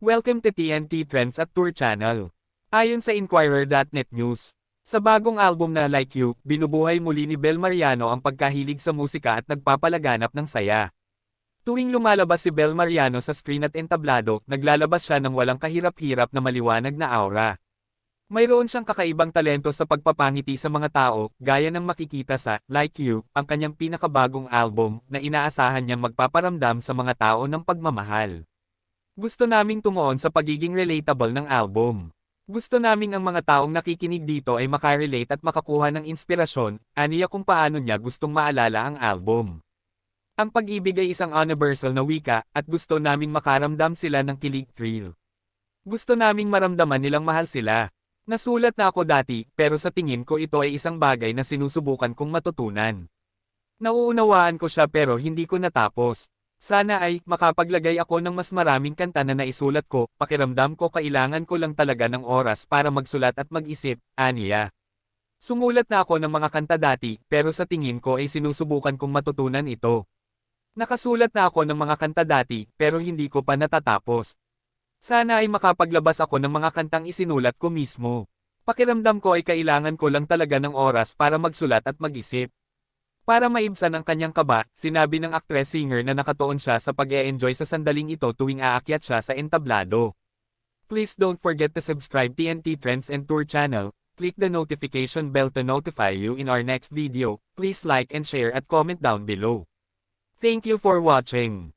Welcome to TNT Trends at Tour Channel. Ayon sa Inquirer.net News, sa bagong album na Like You, binubuhay muli ni Bel Mariano ang pagkahilig sa musika at nagpapalaganap ng saya. Tuwing lumalabas si Bel Mariano sa screen at entablado, naglalabas siya ng walang kahirap-hirap na maliwanag na aura. Mayroon siyang kakaibang talento sa pagpapangiti sa mga tao, gaya ng makikita sa Like You, ang kanyang pinakabagong album, na inaasahan niyang magpaparamdam sa mga tao ng pagmamahal. Gusto naming tumuon sa pagiging relatable ng album. Gusto naming ang mga taong nakikinig dito ay makarelate at makakuha ng inspirasyon, aniya kung paano niya gustong maalala ang album. Ang pag-ibig ay isang universal na wika, at gusto naming makaramdam sila ng kilig-thrill. Gusto naming maramdaman nilang mahal sila. Nasulat na ako dati, pero sa tingin ko ito ay isang bagay na sinusubukan kong matutunan. Nauunawaan ko siya pero hindi ko natapos. Sana ay makapaglagay ako ng mas maraming kanta na naisulat ko, pakiramdam ko kailangan ko lang talaga ng oras para magsulat at mag-isip, aniya. Sumulat na ako ng mga kanta dati, pero sa tingin ko ay sinusubukan kong matutunan ito. Nakasulat na ako ng mga kanta dati, pero hindi ko pa natatapos. Sana ay makapaglabas ako ng mga kantang isinulat ko mismo. Pakiramdam ko ay kailangan ko lang talaga ng oras para magsulat at mag-isip. Para maibsan ang kanyang kaba, sinabi ng actress-singer na nakatuon siya sa pag-e-enjoy sa sandaling ito tuwing aakyat siya sa entablado. Please don't forget to subscribe TNT Trends and Tour channel, click the notification bell to notify you in our next video, please like and share at comment down below. Thank you for watching.